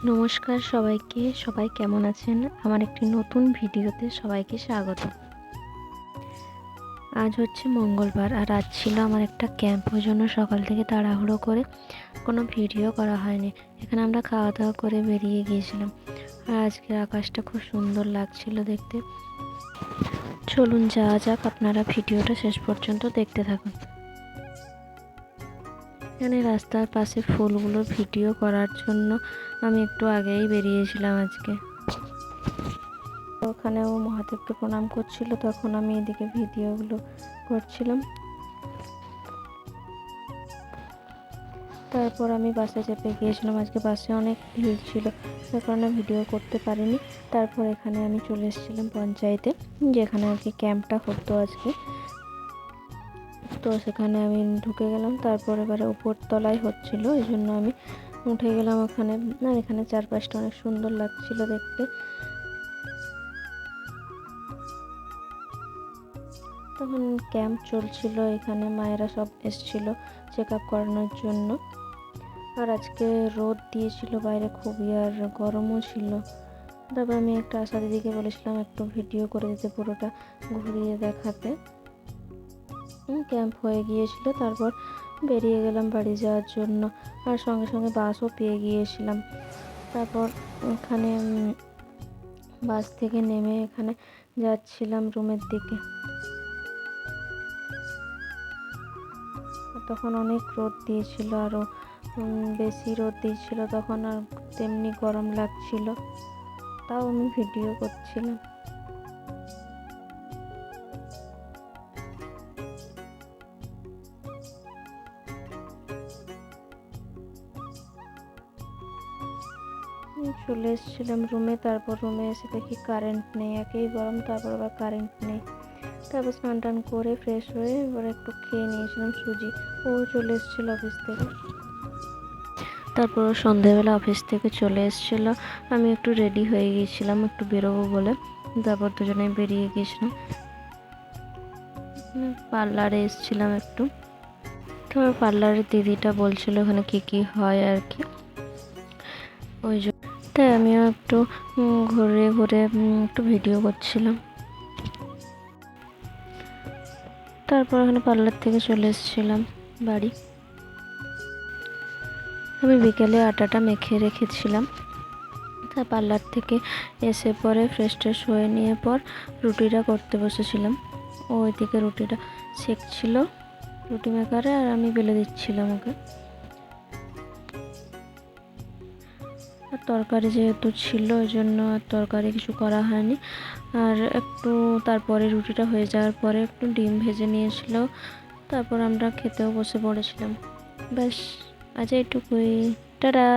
নমস্কার সবাইকে। সবাই কেমন আছেন? আমার একটি নতুন ভিডিওতে সবাইকে স্বাগত। আজ হচ্ছে মঙ্গলবার আর আজ ছিল আমার একটা ক্যাম্প। ওই জন্য সকাল থেকে তাড়াহুড়ো করে কোনো ভিডিও করা হয়নি। এখানে আমরা খাওয়া দাওয়া করে বেরিয়ে গিয়েছিলাম। আর আজকের আকাশটা খুব সুন্দর লাগছিল দেখতে। চলুন যাওয়া যাক, আপনারা ভিডিওটা শেষ পর্যন্ত দেখতে থাকুন। এখানে রাস্তার পাশে ফুলগুলোর ভিডিও করার জন্য আমি একটু আগেই বেরিয়েছিলাম আজকে। ওখানেও মহাদেবকে প্রণাম করছিল, তখন আমি এদিকে ভিডিওগুলো করছিলাম। তারপর আমি বাসে চেপে গিয়েছিলাম। আজকে বাসে অনেক ভিড় ছিল, সে কারণে ভিডিও করতে পারিনি। তারপর এখানে আমি চলে এসেছিলাম পঞ্চায়েতে, যেখানে আর কি ক্যাম্পটা হতো আজকে। তো সেখানে আমি ঢুকে গেলাম। তারপর এবারে উপর তলায় হচ্ছিল, এই জন্য আমি উঠে গেলাম ওখানে। আর এখানে চারপাশটা অনেক সুন্দর লাগছিল দেখতে। তখন ক্যাম্প চলছিল, এখানে মায়েরা সব এসেছিল চেক আপ করানোর জন্য। আর আজকে রোদ দিয়েছিল বাইরে খুবই, আর গরমও ছিল। তারপর আমি একটা আশা দিদিকে বলেছিলাম একটু ভিডিও করে দিতে, পুরোটা ঘুরিয়ে দেখাতে। ক্যাম্প হয়ে গিয়েছিল, তারপর বেরিয়ে গেলাম বাড়ি যাওয়ার জন্য। আর সঙ্গে সঙ্গে বাসও পেয়ে গিয়েছিলাম। তারপর এখানে বাস থেকে নেমে এখানে যাচ্ছিলাম রুমের দিকে। তখন অনেক রোদ দিয়েছিল, আরও বেশি রোদ দিয়েছিল তখন, আর তেমনি গরম লাগছিল, তাও আমি ভিডিও করছিলাম। চলে এসেছিলাম রুমে। তারপর রুমে এসে দেখি কারেন্ট নেই, একেই গরম, তারপর আবার কারেন্ট নেই। তারপর স্নান টান করে ফ্রেশ হয়ে এবার একটু খেয়ে নিয়েছিলাম সুজি। ও চলে এসেছিল অফিস থেকে। তারপর সন্ধেবেলা অফিস থেকে চলে এসেছিল, আমি একটু রেডি হয়ে গিয়েছিলাম একটু বেরোবো বলে। তারপর দুজনে বেরিয়ে গিয়েছিলাম, পার্লারে এসেছিলাম একটু। তারপর পার্লারের দিদিটা বলছিল ওখানে কি হয় আর কি, ওই জন্য তাই আমিও একটু ঘুরে ঘুরে একটু ভিডিও করছিলাম। তারপর ওখানে পার্লার থেকে চলে এসেছিলাম বাড়ি। আমি বিকেলে আটাটা মেখে রেখেছিলাম। তা পার্লার থেকে এসে পরে ফ্রেশ ট্রেশ হয়ে নিয়ে পর রুটিটা করতে বসেছিলাম। ওইদিকে রুটিটা সেঁকছিল রুটি মেকারে, আর আমি বেলে দিচ্ছিলাম ওকে। আর তরকারি যেহেতু ছিল ওই জন্য আর তরকারি কিছু করা হয়নি। আর একটু তারপরে রুটিটা হয়ে যাওয়ার পরে একটু ডিম ভেজে নিয়েছিল, তারপর আমরা খেতেও বসে পড়েছিলাম। ব্যাস, আজ এইটুকুই, টাটা।